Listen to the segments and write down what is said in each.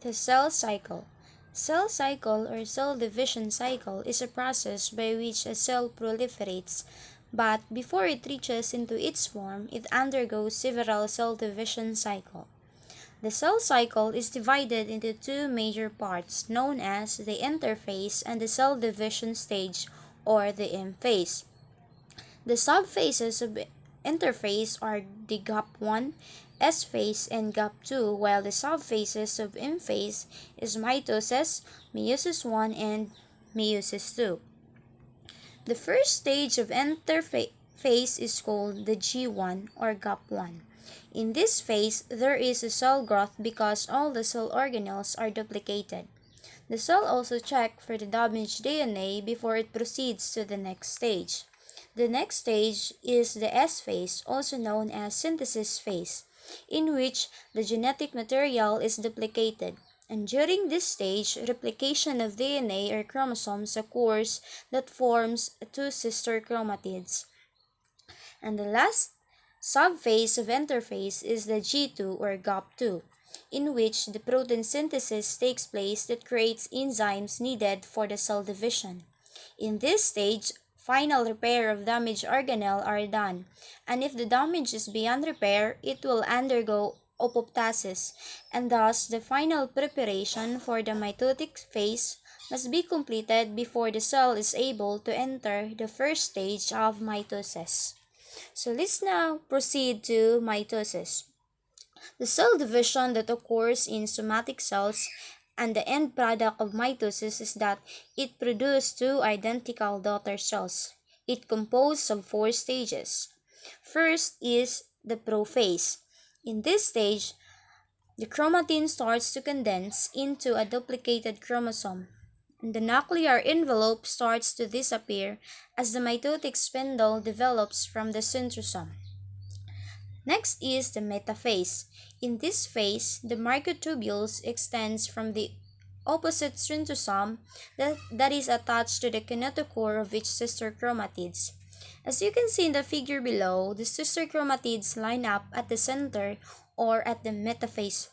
The cell cycle. Cell cycle or cell division cycle is a process by which a cell proliferates, but before it reaches into its form, it undergoes several cell division cycles. The cell cycle is divided into two major parts known as the interphase and the cell division stage or the M phase. The subphases of interphase are the gap1, S phase, and gap2, while the subphases of M phase is mitosis, meiosis 1, and meiosis 2. The first stage of interphase is called the G1 or gap1. In this phase, there is a cell growth because all the cell organelles are duplicated. The cell also checks for the damaged DNA before it proceeds to the next stage. The next stage is the S phase, also known as synthesis phase, in which the genetic material is duplicated. And during this stage, replication of DNA or chromosomes occurs that forms two sister chromatids. And the last subphase of interphase is the G2 or GAP2, in which the protein synthesis takes place that creates enzymes needed for the cell division. In this stage, final repair of damaged organelle are done, and if the damage is beyond repair, it will undergo apoptosis, and thus the final preparation for the mitotic phase must be completed before the cell is able to enter the first stage of mitosis. So let's now proceed to mitosis. The cell division that occurs in somatic cells and the end product of mitosis is that it produces two identical daughter cells. It composed of four stages. First is the prophase. In this stage, the chromatin starts to condense into a duplicated chromosome, and the nuclear envelope starts to disappear as the mitotic spindle develops from the centrosome. Next is the metaphase. In this phase, the microtubules extends from the opposite centrosome that is attached to the kinetochore of each sister chromatids. As you can see in the figure below, the sister chromatids line up at the center or at the metaphase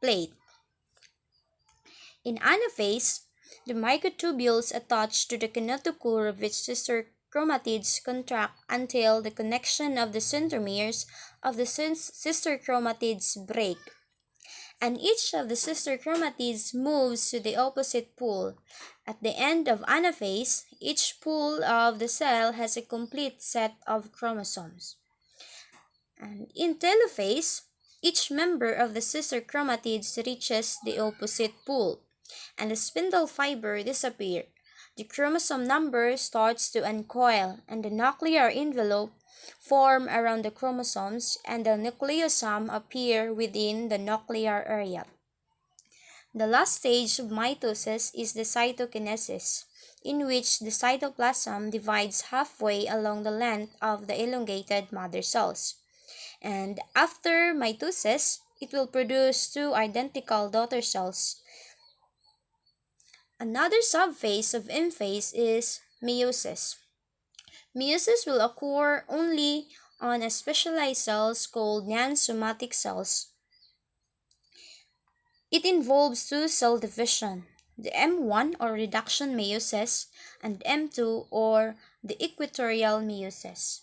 plate. In anaphase, the microtubules attached to the kinetochore of each sister chromatids contract until the connection of the centromeres of the sister chromatids break, and each of the sister chromatids moves to the opposite pole. At the end of anaphase, each pole of the cell has a complete set of chromosomes. And in telophase, each member of the sister chromatids reaches the opposite pole, and the spindle fiber disappears. The chromosome number starts to uncoil, and the nuclear envelope form around the chromosomes, and the nucleosome appear within the nuclear area. The last stage of mitosis is the cytokinesis, in which the cytoplasm divides halfway along the length of the elongated mother cells. And after mitosis, it will produce two identical daughter cells. Another subphase of M phase is meiosis. Meiosis will occur only on a specialized cells called non-somatic cells. It involves two cell division, the M1 or reduction meiosis and M2 or the equatorial meiosis.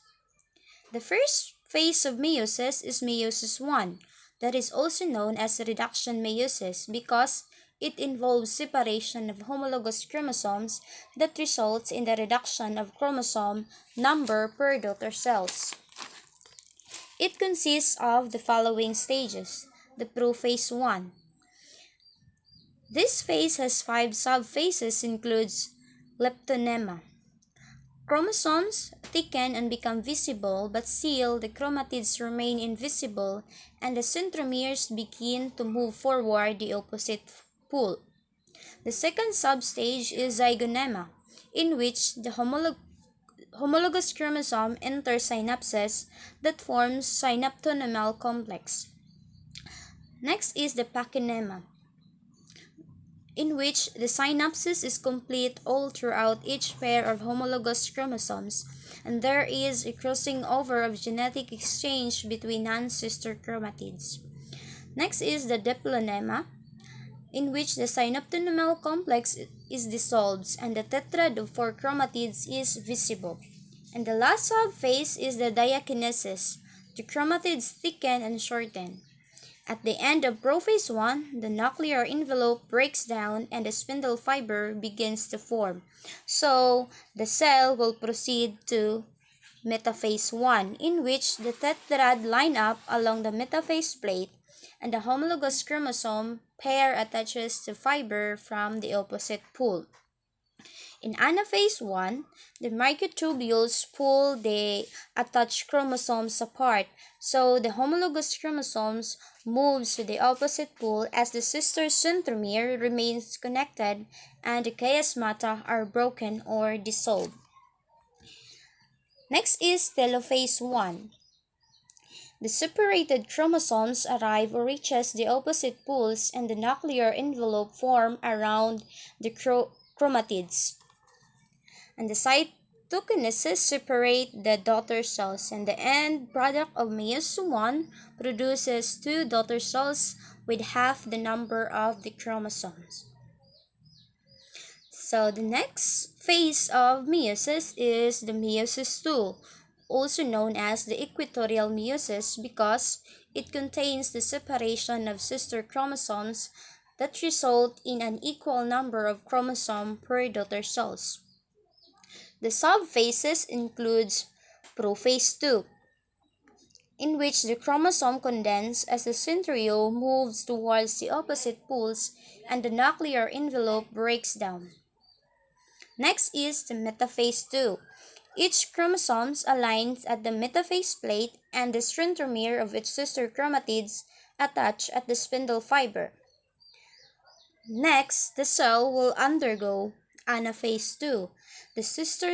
The first phase of meiosis is meiosis 1, that is also known as reduction meiosis because it involves separation of homologous chromosomes that results in the reduction of chromosome number per daughter cells. It consists of the following stages. The prophase 1. This phase has 5 subphases, includes leptonema. Chromosomes thicken and become visible, but still the chromatids remain invisible and the centromeres begin to move forward the opposite pole. The second substage is zygonema, in which the homologous chromosome enters synapses that forms synaptonemal complex. Next is the pachinema, in which the synapsis is complete all throughout each pair of homologous chromosomes, and there is a crossing over of genetic exchange between non-sister chromatids. Next is the diplonema, in which the synaptonomal complex is dissolved and the tetrad of four chromatids is visible. And the last subphase is the diakinesis. The chromatids thicken and shorten. At the end of prophase 1, the nuclear envelope breaks down and the spindle fiber begins to form. So, the cell will proceed to metaphase 1, in which the tetrad line up along the metaphase plate and the homologous chromosome pair attaches to fiber from the opposite pole. In anaphase 1, the microtubules pull the attached chromosomes apart, so the homologous chromosomes moves to the opposite pole as the sister centromere remains connected and the chiasmata are broken or dissolved. Next is telophase 1. The separated chromosomes arrive or reaches the opposite poles and the nuclear envelope form around the chromatids. And the cytokinesis separate the daughter cells, and the end product of meiosis 1 produces two daughter cells with half the number of the chromosomes. So the next phase of meiosis is the meiosis 2, also known as the equatorial meiosis because it contains the separation of sister chromosomes that result in an equal number of chromosomes per daughter cells. The subphases includes prophase 2, in which the chromosome condenses as the centriole moves towards the opposite poles and the nuclear envelope breaks down. Next is the metaphase 2. Each chromosome aligns at the metaphase plate and the centromere of its sister chromatids attach at the spindle fiber. Next, the cell will undergo anaphase 2. The sister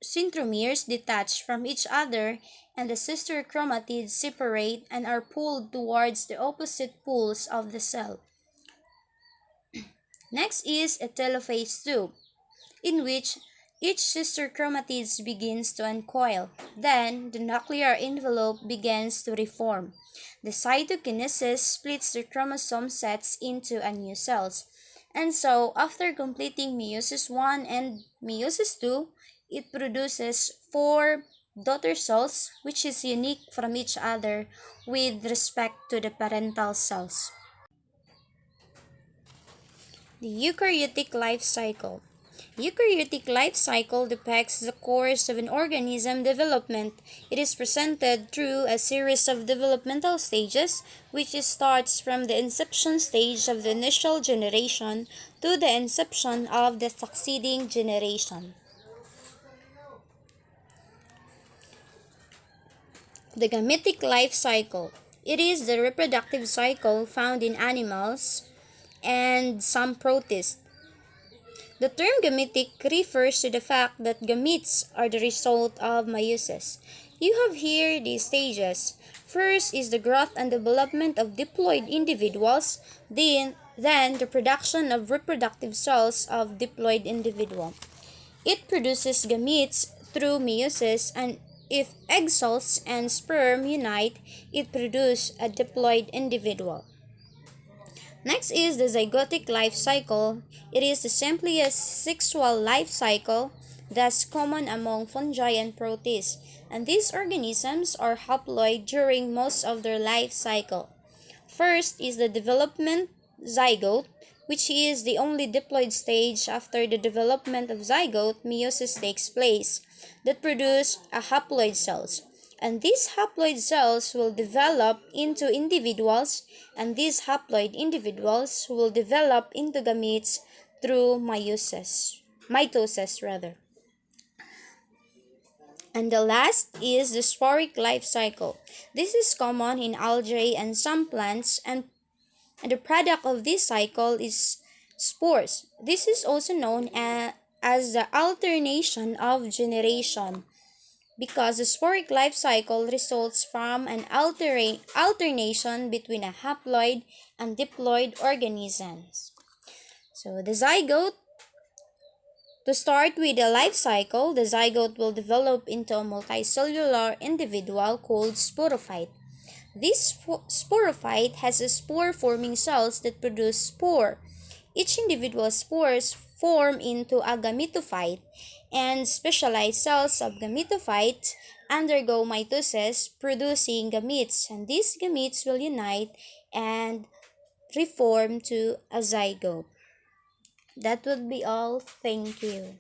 centromeres detach from each other and the sister chromatids separate and are pulled towards the opposite poles of the cell. Next is a telophase 2, in which each sister chromatids begins to uncoil. Then, the nuclear envelope begins to reform. The cytokinesis splits the chromosome sets into a new cells. And so, after completing meiosis 1 and meiosis 2, it produces four daughter cells, which is unique from each other with respect to the parental cells. The eukaryotic life cycle. Eukaryotic life cycle depicts the course of an organism development. It is presented through a series of developmental stages, which starts from the inception stage of the initial generation to the inception of the succeeding generation. The gametic life cycle. It is the reproductive cycle found in animals and some protists. The term gametic refers to the fact that gametes are the result of meiosis. You have here the stages. First is the growth and development of diploid individuals, then the production of reproductive cells of diploid individual. It produces gametes through meiosis, and if egg cells and sperm unite, it produces a diploid individual. Next is the zygotic life cycle. It is the simplest sexual life cycle that's common among fungi and protists, and these organisms are haploid during most of their life cycle. First is the development zygote, which is the only diploid stage. After the development of zygote, meiosis takes place that produce a haploid cells. And these haploid cells will develop into individuals, and these haploid individuals will develop into gametes through mitosis rather. And the last is the sporic life cycle. This is common in algae and some plants, and the product of this cycle is spores. This is also known as the alternation of generation, because the sporic life cycle results from an alternation between a haploid and diploid organisms. So the zygote, to start with the life cycle, the zygote will develop into a multicellular individual called sporophyte. This sporophyte has a spore-forming cells that produce spore. Each individual spores form into a gametophyte, and specialized cells of gametophyte undergo mitosis, producing gametes, and these gametes will unite and reform to a zygote. That would be all. Thank you.